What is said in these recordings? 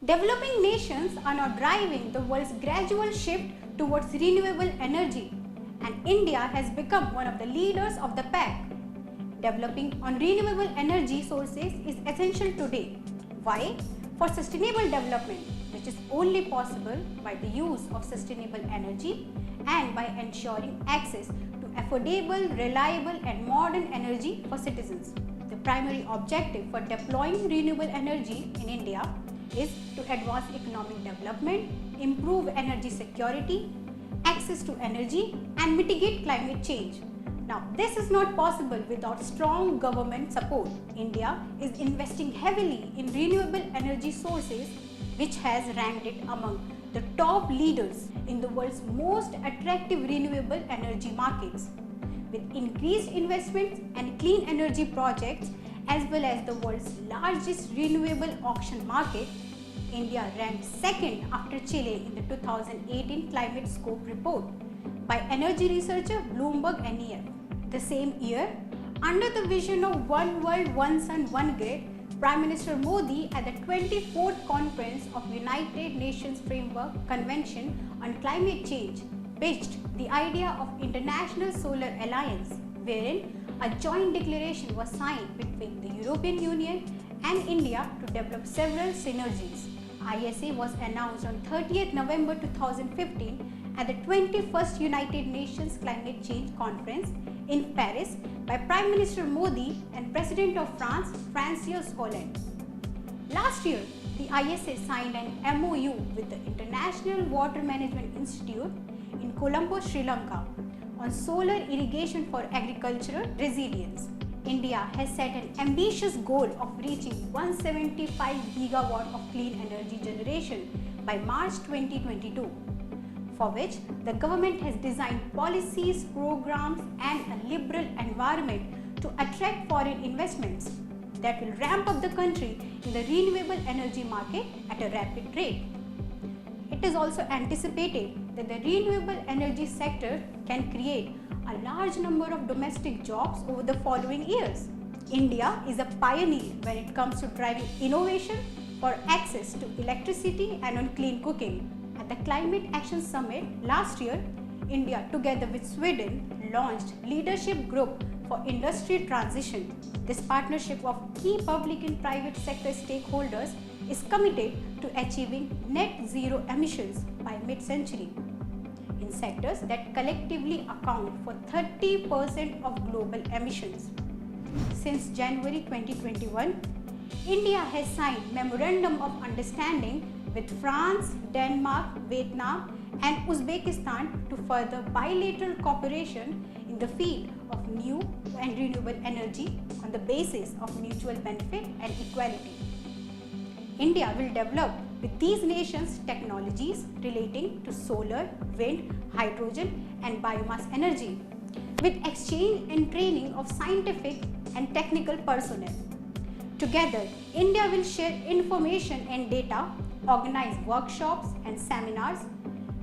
Developing nations are now driving the world's gradual shift towards renewable energy, and India has become one of the leaders of the pack. Developing on renewable energy sources is essential today. Why? For sustainable development, which is only possible by the use of sustainable energy and by ensuring access to affordable, reliable and modern energy for citizens. The primary objective for deploying renewable energy in India is to advance economic development, improve energy security, access to energy and mitigate climate change. Now, this is not possible without strong government support. India is investing heavily in renewable energy sources, which has ranked it among the top leaders in the world's most attractive renewable energy markets. With increased investments and clean energy projects, as well as the world's largest renewable auction market, India ranked second after Chile in the 2018 Climate Scope report by energy researcher Bloomberg NEF. The same year, under the vision of One World, One Sun, One Grid, Prime Minister Modi at the 24th Conference of United Nations Framework Convention on Climate Change pitched the idea of International Solar Alliance, wherein a joint declaration was signed between the European Union and India to develop several synergies. ISA was announced on 30th November 2015 at the 21st United Nations Climate Change Conference in Paris by Prime Minister Modi and President of France, Francois Hollande. Last year, the ISA signed an MOU with the International Water Management Institute in Colombo, Sri Lanka on solar irrigation for agricultural resilience. India has set an ambitious goal of reaching 175 gigawatt of clean energy generation by March 2022, for which the government has designed policies, programs and a liberal environment to attract foreign investments that will ramp up the country in the renewable energy market at a rapid rate. It is also anticipated that the renewable energy sector can create a large number of domestic jobs over the following years. India is a pioneer when it comes to driving innovation for access to electricity and on clean cooking. At the Climate Action Summit last year, India together with Sweden launched Leadership Group for Industry Transition. This partnership of key public and private sector stakeholders is committed to achieving net zero emissions by mid-century in sectors that collectively account for 30% of global emissions. Since January 2021, India has signed Memorandum of Understanding with France, Denmark, Vietnam and Uzbekistan to further bilateral cooperation in the field of new and renewable energy on the basis of mutual benefit and equality. India will develop with these nations technologies relating to solar, wind, hydrogen and biomass energy, with exchange and training of scientific and technical personnel. Together, India will share information and data, organize workshops and seminars,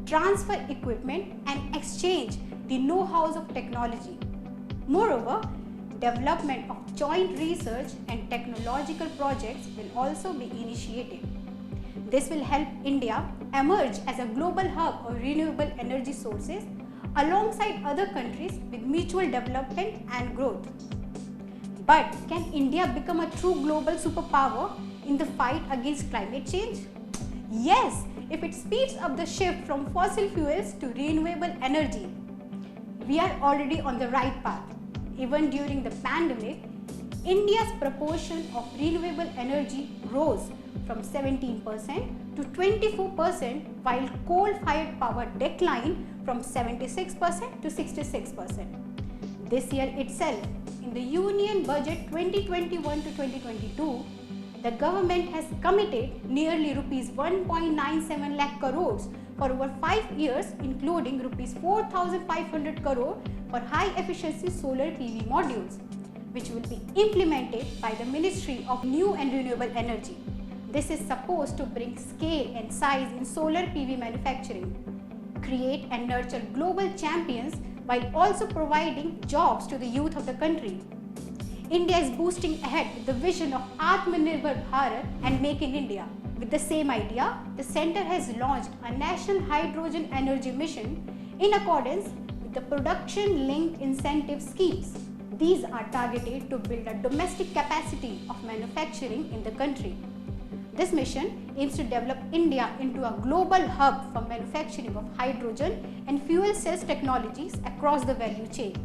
transfer equipment and exchange the know-how of technology. Moreover, development of joint research and technological projects will also be initiated. This will help India emerge as a global hub of renewable energy sources alongside other countries with mutual development and growth. But can India become a true global superpower in the fight against climate change? Yes, if it speeds up the shift from fossil fuels to renewable energy. We are already on the right path. Even during the pandemic, India's proportion of renewable energy rose from 17% to 24%, while coal-fired power declined from 76% to 66%. This year itself, in the Union Budget 2021 to 2022, the government has committed nearly rupees 1.97 lakh crores for over 5 years, including rupees 4,500 crore for high-efficiency solar PV modules, which will be implemented by the Ministry of New and Renewable Energy. This is supposed to bring scale and size in solar PV manufacturing, create and nurture global champions while also providing jobs to the youth of the country. India is boosting ahead with the vision of Atmanirbhar Bharat and Make in India, With the same idea, the Center has launched a National Hydrogen Energy Mission in accordance with the production-linked incentive schemes. These are targeted to build a domestic capacity of manufacturing in the country. This mission aims to develop India into a global hub for manufacturing of hydrogen and fuel cells technologies across the value chain.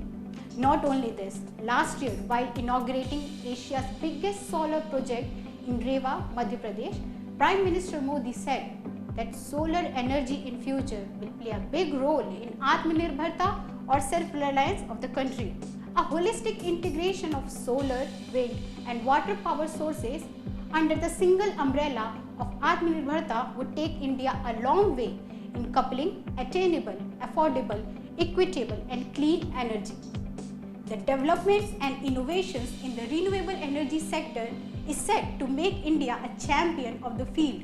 Not only this, last year while inaugurating Asia's biggest solar project in Rewa, Madhya Pradesh, Prime Minister Modi said that solar energy in future will play a big role in Atmanirbharta or self-reliance of the country. A holistic integration of solar, wind and water power sources under the single umbrella of Atmanirbharta would take India a long way in coupling attainable, affordable, equitable and clean energy. The developments and innovations in the renewable energy sector is set to make India a champion of the field,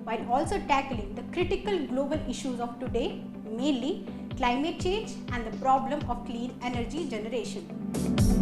while also tackling the critical global issues of today, mainly climate change and the problem of clean energy generation.